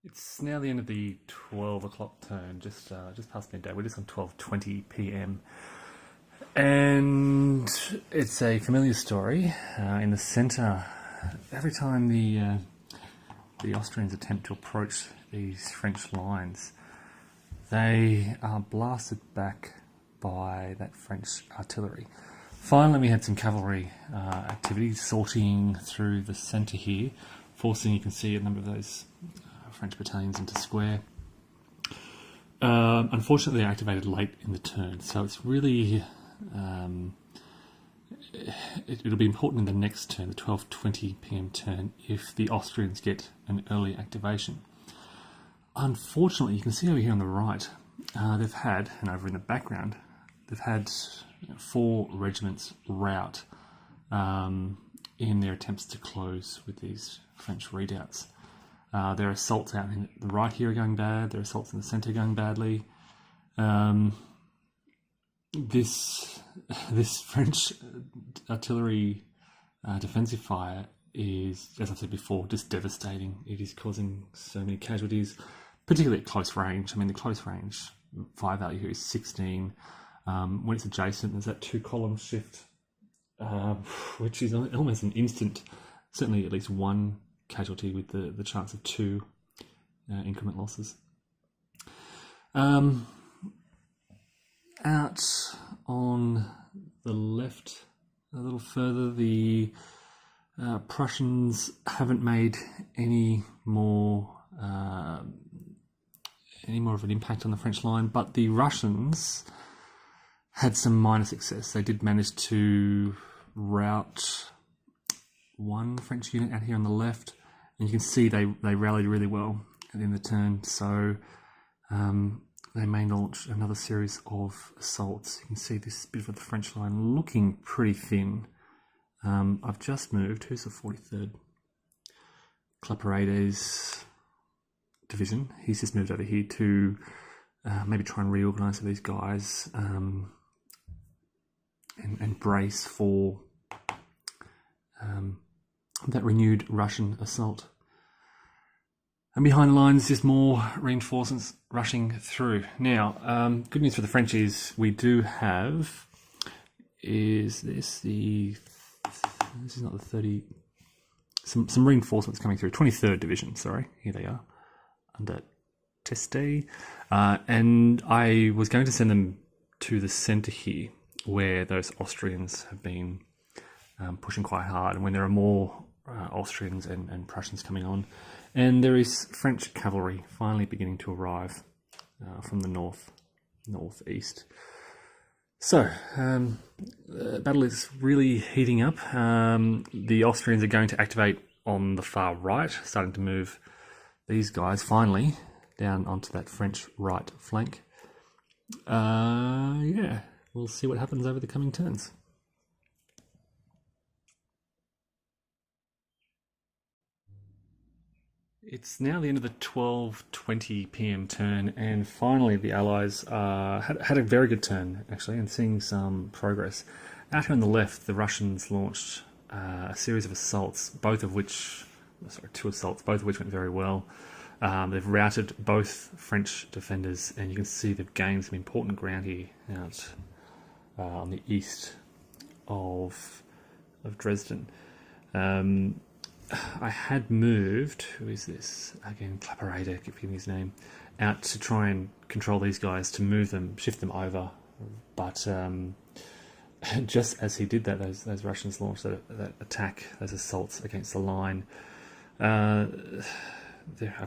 It's now the end of the 12 o'clock turn, just past midday. We're just on 12:20 p.m. And it's a familiar story. In the centre, every time the Austrians attempt to approach these French lines, they are blasted back by that French artillery. Finally, we had some cavalry activity sorting through the centre here, forcing, you can see, a number of those French battalions into square. Unfortunately, they activated late in the turn, so it's really it'll be important in the next turn, the 12:20 p.m. turn, if the Austrians get an early activation. Unfortunately, you can see over here on the right, they've had, and over in the background, they've had 4 regiments rout in their attempts to close with these French redoubts. Their assaults out in the right here are going bad. Their assaults in the centre are going badly. This French artillery defensive fire is, as I've said before, just devastating. It is causing so many casualties, particularly at close range. I mean, the close range fire value here is 16. When it's adjacent, there's that 2-column shift, which is almost an instant, certainly at least 1 casualty with the chance of 2 increment losses. Out on the left, a little further, the Prussians haven't made any more of an impact on the French line, but the Russians had some minor success. They did manage to rout 1 French unit out here on the left, and you can see they rallied really well in the turn, so they may launch another series of assaults. You can see this bit of the French line looking pretty thin. I've just moved, who's the 43rd? Claparede's division. He's just moved over here to maybe try and reorganise these guys and brace for that renewed Russian assault. And behind the lines, just more reinforcements rushing through. Now, good news for the French is we do have, this is not the 30, some reinforcements coming through, 23rd Division, sorry, here they are, under Teste. And I was going to send them to the centre here, where those Austrians have been pushing quite hard, and when there are more Austrians and Prussians coming on. And there is French cavalry finally beginning to arrive from the northeast. So, the battle is really heating up. The Austrians are going to activate on the far right, starting to move these guys finally down onto that French right flank. Yeah, we'll see what happens over the coming turns. It's now the end of the 12:20 p.m. turn, and finally the Allies had a very good turn, actually, and seeing some progress. Out here on the left, the Russians launched a series of assaults, two assaults, both of which went very well. They've routed both French defenders, and you can see they've gained some important ground here out on the east of Dresden. I had moved, who is this? Again, Claparede, give him his name, out to try and control these guys, to move them, shift them over. But just as he did that, those Russians launched that attack, those assaults against the line. Of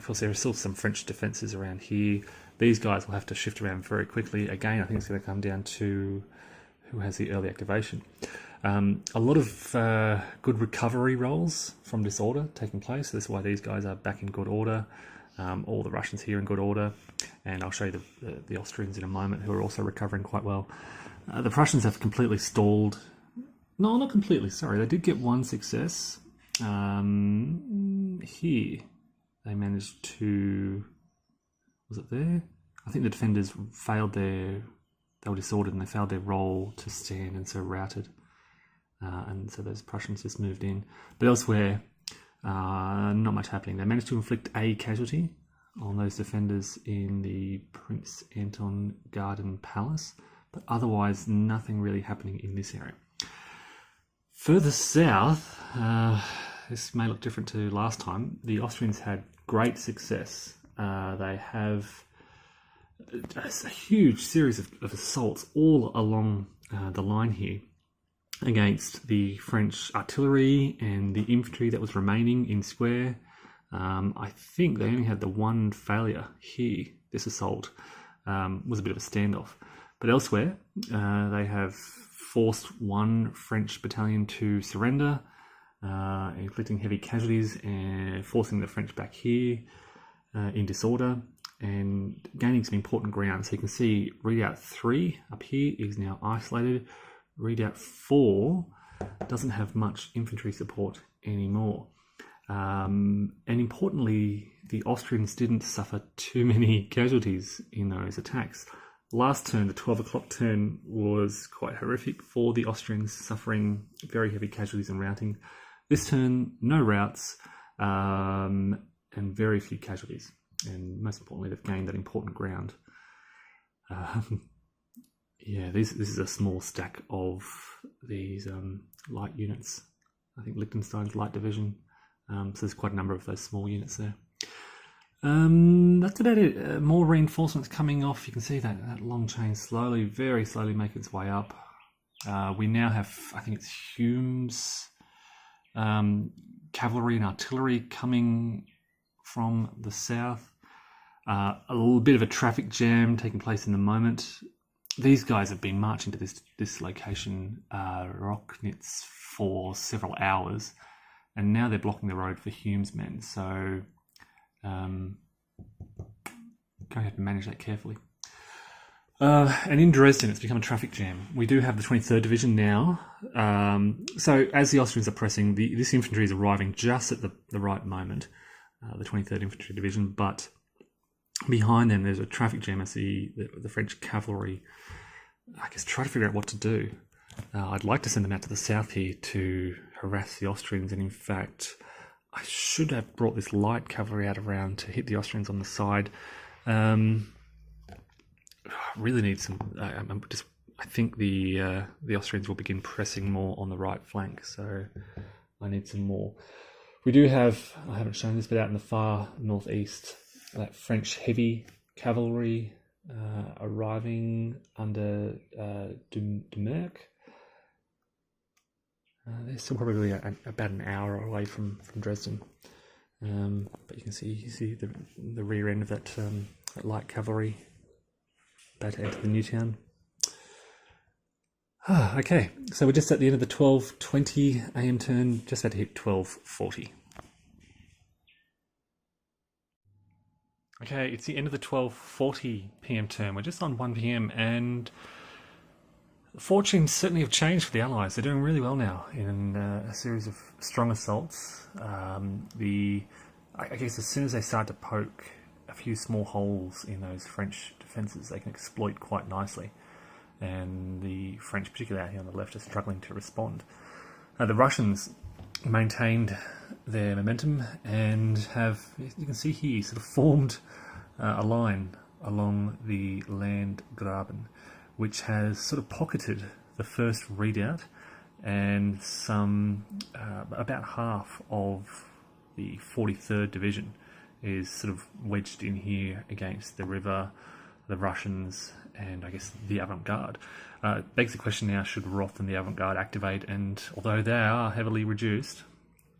course, there are still some French defences around here. These guys will have to shift around very quickly. Again, I think it's going to come down to who has the early activation. A lot of good recovery rolls from disorder taking place. That's why these guys are back in good order. All the Russians here in good order. And I'll show you the Austrians in a moment, who are also recovering quite well. The Prussians have completely stalled. No, not completely, sorry. They did get 1 success. Here, they managed to... Was it there? I think the defenders failed they were disordered and they failed their roll to stand, and so routed. And so those Prussians just moved in. But elsewhere, not much happening. They managed to inflict a casualty on those defenders in the Prince Anton Garden Palace, but otherwise nothing really happening in this area. Further south, this may look different to last time. The Austrians had great success. They have a huge series of assaults all along the line here against the French artillery and the infantry that was remaining in square. I think they only had the one failure here. This assault was a bit of a standoff. But elsewhere, they have forced one French battalion to surrender, inflicting heavy casualties and forcing the French back here in disorder and gaining some important ground. So you can see Redoubt 3 up here is now isolated. Redoubt 4 doesn't have much infantry support anymore. And importantly, the Austrians didn't suffer too many casualties in those attacks. Last turn, the 12 o'clock turn, was quite horrific for the Austrians, suffering very heavy casualties and routing. This turn, no routes and very few casualties. And most importantly, they've gained that important ground. Yeah, this is a small stack of these light units. I think Liechtenstein's light division. So there's quite a number of those small units there. That's about it. More reinforcements coming off. You can see that long chain very slowly making its way up. We now have, I think it's Hume's cavalry and artillery coming from the south. A little bit of a traffic jam taking place in the moment. These guys have been marching to this location, Rocknitz, for several hours, and now they're blocking the road for Hume's men. So going to have to manage that carefully. And in Dresden, it's become a traffic jam. We do have the 23rd Division now. So as the Austrians are pressing, this infantry is arriving just at the right moment, the 23rd Infantry Division, but behind them there's a traffic jam as the French cavalry, I guess, try to figure out what to do. I'd like to send them out to the south here to harass the Austrians, and in fact I should have brought this light cavalry out around to hit the Austrians on the side. Really need some. I think the Austrians will begin pressing more on the right flank, so I need some more. We do have, I haven't shown this, but out in the far northeast, that French heavy cavalry arriving under Dumerc. They're still probably about an hour away from Dresden, but you can see the rear end of that light cavalry about to enter the new town. Okay, so we're just at the end of the 12:20 AM turn, just about to hit 12:40. Okay, it's the end of the 12:40 PM turn. We're just on 1 PM, and fortunes certainly have changed for the Allies. They're doing really well now in a series of strong assaults. I guess as soon as they start to poke a few small holes in those French defences, they can exploit quite nicely. And the French, particularly out here on the left, are struggling to respond. The Russians maintained their momentum and have, you can see here, sort of formed a line along the Landgraben, which has sort of pocketed the first redoubt, and some about half of the 43rd Division is sort of wedged in here against the river, the Russians, and I guess the avant-garde. Begs the question now, should Roth and the avant-garde activate? And although they are heavily reduced,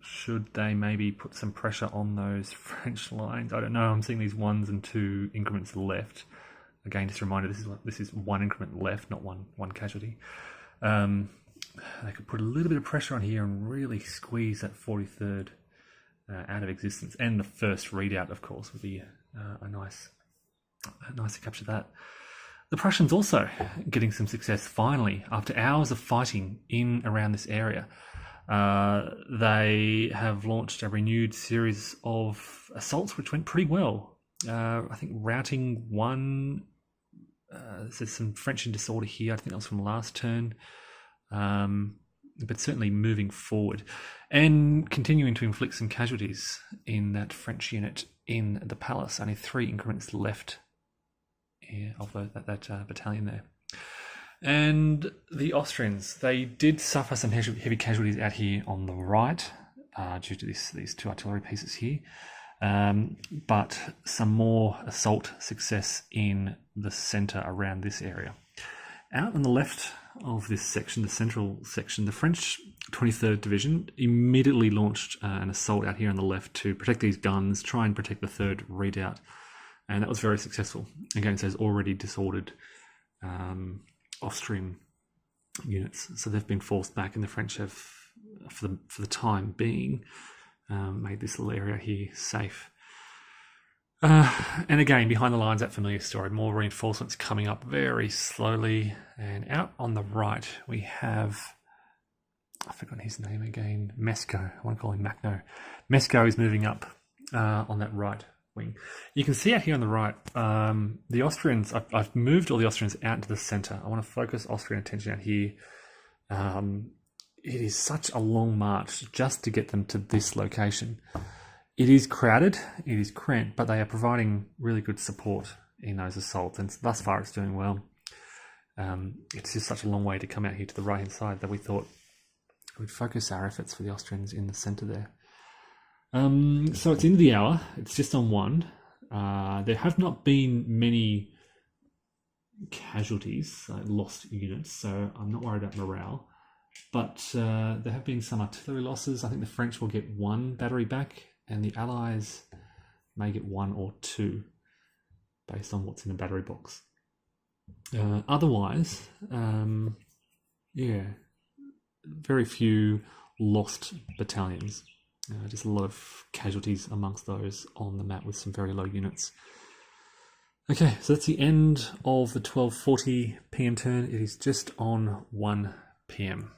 should they maybe put some pressure on those French lines? I don't know. I'm seeing these 1 and 2 increments left. Again, just a reminder, this is one increment left, not one casualty. They could put a little bit of pressure on here and really squeeze that 43rd out of existence. And the first redoubt, of course, would be nice to capture that. The Prussians also getting some success finally after hours of fighting in around this area. They have launched a renewed series of assaults which went pretty well. I think routing one, there's some French in disorder here. I think that was from last turn. but certainly moving forward and continuing to inflict some casualties in that French unit in the palace. Only 3 increments left of that battalion there. And the Austrians, they did suffer some heavy casualties out here on the right due to these 2 artillery pieces here. But some more assault success in the centre around this area. Out on the left of this section, the central section, the French 23rd Division immediately launched an assault out here on the left to protect these guns, try and protect the 3rd redoubt. And that was very successful against those already disordered Austrian units. So they've been forced back, and the French have, for the time being, made this little area here safe. And again, behind the lines, that familiar story, more reinforcements coming up very slowly. And out on the right, we have, I've forgotten his name again, Mesco. I want to call him Macno. Mesco is moving up on that right wing. You can see out here on the right, the Austrians, I've moved all the Austrians out into the centre. I want to focus Austrian attention out here. It is such a long march just to get them to this location. It is crowded, it is cramped, but they are providing really good support in those assaults, and thus far it's doing well. It's just such a long way to come out here to the right-hand side that we thought we'd focus our efforts for the Austrians in the centre there. So it's into the hour, it's just on 1. There have not been many casualties, lost units, so I'm not worried about morale. But there have been some artillery losses. I think the French will get 1 battery back, and the Allies may get 1 or 2, based on what's in the battery box. Otherwise, very few lost battalions. Just a lot of casualties amongst those on the map with some very low units. Okay, so that's the end of the 12:40 PM turn. It is just on 1 PM.